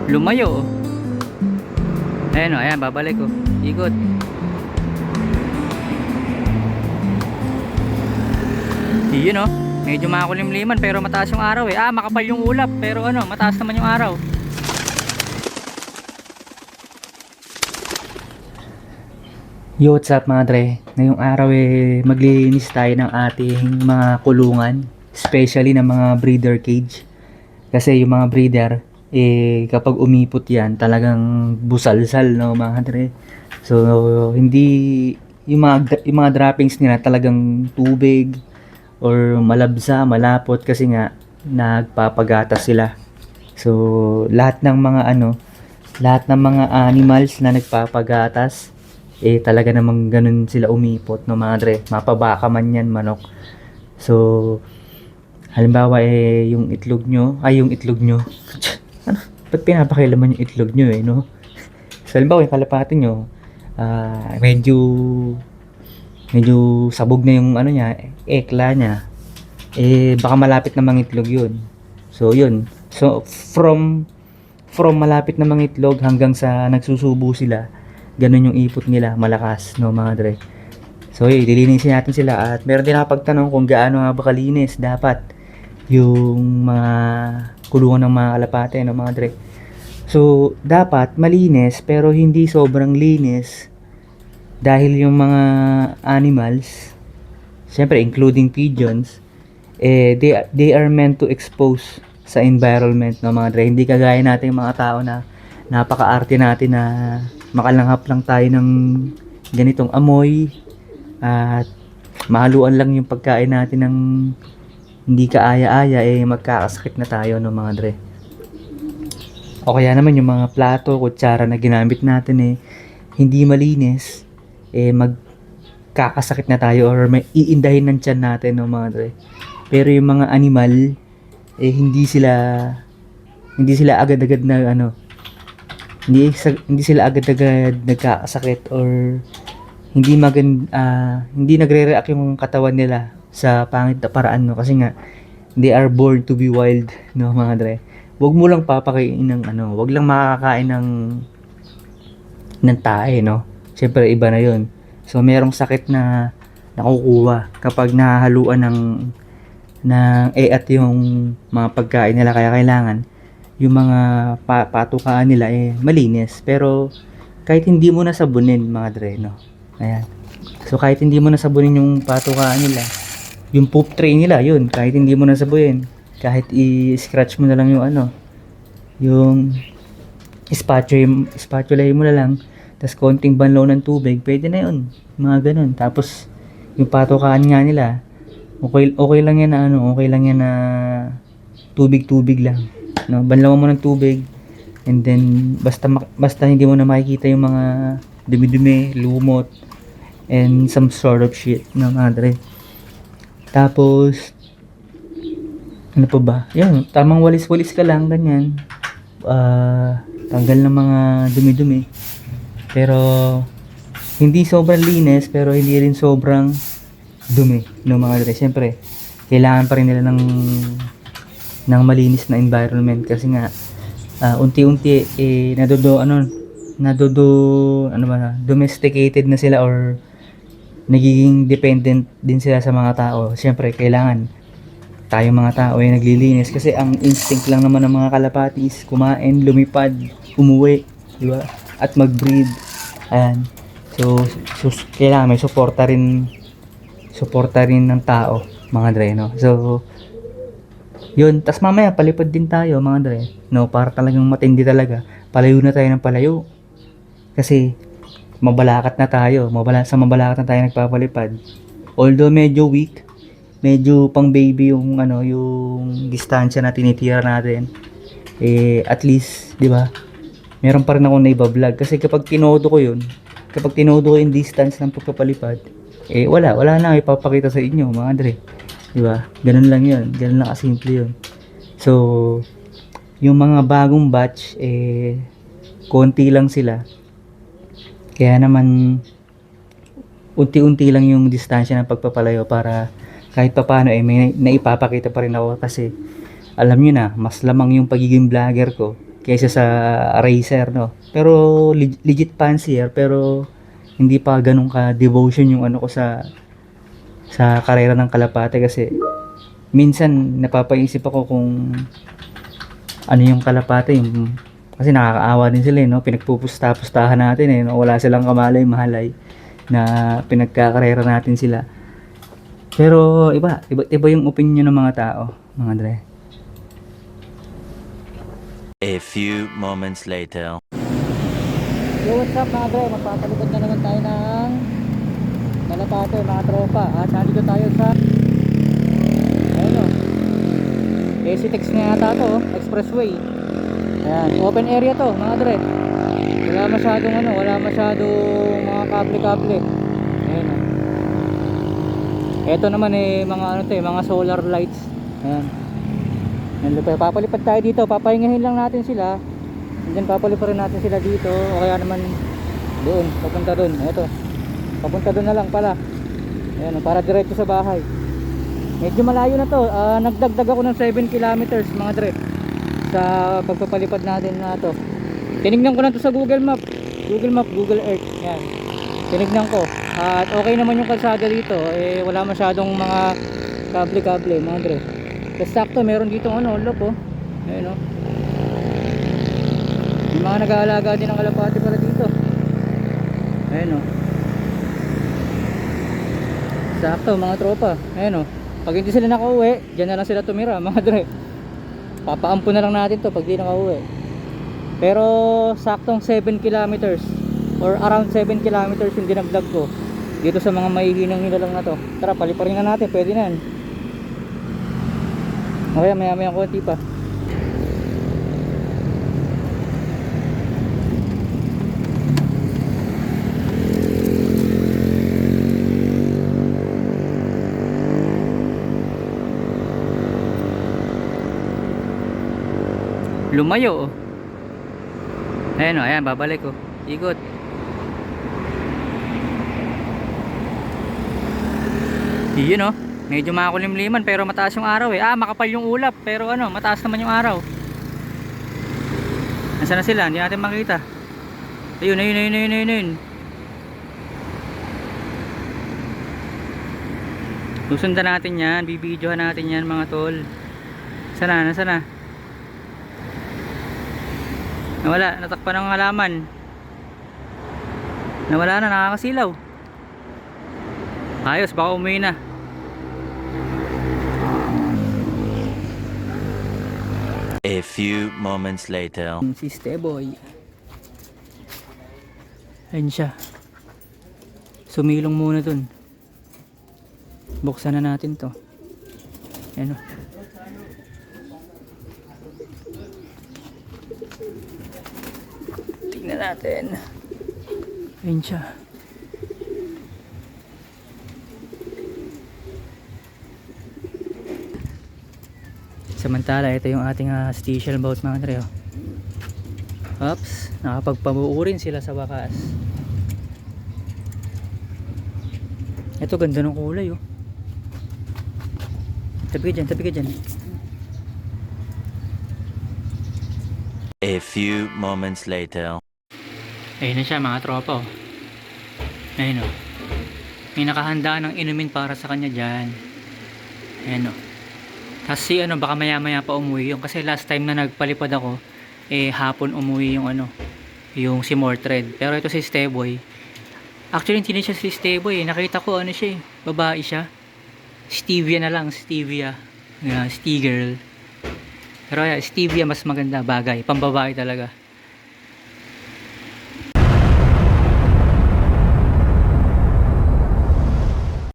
Lumayo oh. Ayan oh, ayan, babalik oh. Ikot. Yun oh. Medyo makakulimliman pero mataas yung araw eh. Makapal yung ulap pero ano, mataas naman yung araw. Yo, what's up mga dre? Ngayong araw maglilinis tayo ng ating mga kulungan, especially ng mga breeder cage. Kasi yung mga breeder, kapag umipot yan, talagang busalsal, no mga dre? So, hindi, yung mga droppings nila talagang tubig or malabsa, malapot kasi nga nagpapagatas sila. So, lahat ng mga animals na nagpapagatas, talaga namang ganun sila umipot, no mga dre, mapabaka man yan, manok. So halimbawa yung itlog nyo ano, ba't pinapakilaman yung itlog nyo no? So halimbawa yung kalapati nyo, medyo sabog na yung ano niya, ekla niya, baka malapit na mangitlog yun. So yun, so from malapit na mangitlog hanggang sa nagsusubo sila, ganun yung ipot nila, malakas, no mga dre. So dilinisin natin sila at meron din nakapagtanong kung gaano nga ba kalinis dapat yung mga kulungan ng mga kalapate, no mga dre. So dapat malinis pero hindi sobrang linis, dahil yung mga animals, syempre including pigeons, they are meant to expose sa environment, no mga dre. Hindi kagaya natin yung mga tao na napaka-arte natin na makalanghap lang tayo ng ganitong amoy at mahaluan lang yung pagkain natin ng hindi kaaya-aya, magkakasakit na tayo, no mga dre. O kaya naman yung mga plato, kutsara na ginamit natin hindi malinis, magkakasakit na tayo or may iindahin ng tiyan natin, no mga dre. Pero yung mga animal, hindi sila agad-agad na ano, hindi sila agad-agad nagkakasakit or hindi nagre-react yung katawan nila sa pangit na paraan, no, kasi nga they are born to be wild, no mga dre. Wag mo lang papakain ng ano, wag lang makakain ng tae, no. Syempre iba na 'yon. So merong sakit na nakukuha kapag nahahaluan at yung mga pagkain nila, kaya kailangan yung mga patukaan nila malinis. Pero kahit hindi mo nasabunin mga dre, no. Ayan. So kahit hindi mo nasabunin yung patukaan nila, yung poop tray nila, yun, kahit hindi mo nasabunin, kahit i-scratch mo na lang yung ano, yung spatula mo na lang, tas konting banlaw ng tubig, pwede na yun, mga ganun. Tapos yung patukaan nga nila, okay lang yan na ano, okay lang yan na tubig lang, no, banlawan mo ng tubig, and then basta hindi mo na makikita yung mga dumi-dumi, lumot, and some sort of shit, no mga dre. Tapos ano pa ba? Yun, tamang walis-walis ka lang, ganyan. Tanggal ng mga dumi-dumi. Pero hindi sobrang linis, pero hindi rin sobrang dumi, no mga dre. Siyempre, kailangan pa rin nila ng malinis na environment, kasi nga unti-unti domesticated na sila or nagiging dependent din sila sa mga tao. Siyempre kailangan tayong mga tao ay naglilinis, kasi ang instinct lang naman ng mga kalapatis kumain, lumipad, umuwi, di ba? At mag-breed. Ayan. So kailangan may suporta rin ng tao, mga dre, no? So yun, tas mamaya palipad din tayo mga dre, no, para talagang matindi talaga. Palayo na tayo ng palayo, kasi mabalakat na tayo, sa mabalakat na tayo nagpapalipad. Although medyo weak, medyo pang baby yung ano, yung distansya na tinitira natin, at least, di ba, meron pa rin ako na iba-vlog. Kasi kapag tinodo ko yung distance ng pagpapalipad, wala na ipapakita sa inyo mga dre, di ba? Ganun lang yun, ganun lang kasimple yun. So yung mga bagong batch, konti lang sila, kaya naman unti-unti lang yung distansya ng pagpapalayo, para kahit papaano may naipapakita pa rin ako. Kasi alam nyo na, mas lamang yung pagiging vlogger ko kaysa sa racer, no. Pero legit fancier, pero hindi pa ganun ka devotion yung ano ko sa karera ng kalapate, kasi minsan napapaisip ako kung ano yung kalapate, yung kasi nakakaawa din sila, no, pinagpupusta-pustahan natin, no? Wala silang kamalay-mahalay na pinagkakarera natin sila. Pero iba yung opinion ng mga tao, mga Dre. A few moments later. Yo, what's up mga Dre? Magpapalipad na naman tayo ng kalapate, mga tropa. At nandito tayo sa ayun o, SCTEX nga yata to, expressway. Ayan, open area to mga Dre. Wala masyadong mga kable-kable. Ayan o. Ito naman mga ano to, mga solar lights. Ayan. Papalipad tayo dito, papahingahin lang natin sila. And then papalipad rin natin sila dito, o kaya naman doon, papunta doon. Ito, papunta doon na lang pala. Ayan, para diretso sa bahay. Medyo malayo na to. Nagdagdag ako ng 7 kilometers mga Dre sa pagpapalipad natin na to. Tinignan ko na to sa Google Map, Google Earth. Ayan, tinignan ko at okay naman yung kalsada dito. Wala masyadong mga kable-kable mga Dre. Tapos sakto meron dito lop oh. Ayun oh. May mga nag-aalaga din ng kalapati pala dito. Ayun oh. Sakto mga tropa. Ayun oh. Pag hindi sila nakauwi, diyan na lang sila tumira mga Dre. Papaampo na lang natin to pag di nakauwi. Pero saktong 7 kilometers or around 7 kilometers yung dinagdag ko dito sa mga mahihinang nilalang na to. Tara, paliparin na natin, pwede na yan. Okay, maya konti pa. Lumayo oh. Ayan oh, ayan, babalik oh. Ikot. Yun oh. Medyo makulimliman pero mataas yung araw makapal yung ulap pero mataas naman yung araw. Nasaan na sila? Hindi natin makita. Ayun. Susundan natin yan, bibidyohan natin yan mga tol. Nasaan na? Nawala, natakpan ng halaman. Nawala na, nakakasilaw. Ayos, baka umuwi na. A few moments later. Si Steboy. Ayun siya. Sumilong muna dun. Buksan na natin to. Ayan o. Tingnan natin. Ayun siya. Samantala, ito yung ating station boat mga Dre. Oops, nakapagpabuo rin sila sa wakas. Ito, ganda ng kulay oh. Tabi ka dyan. A few moments later. Ayun na siya mga tropa oh. Ayun oh. May nakahanda ng inumin para sa kanya dyan. Ayun oh. Kasi baka maya pa umuwi yung, kasi last time na nagpalipad ako hapon umuwi yung si Mortred. Pero ito si Steboy, actually hindi siya si Steboy nakita ko siya babae siya, Stevia na lang, Stevia, Stigirl. Pero Stevia mas maganda, bagay, pambabae talaga.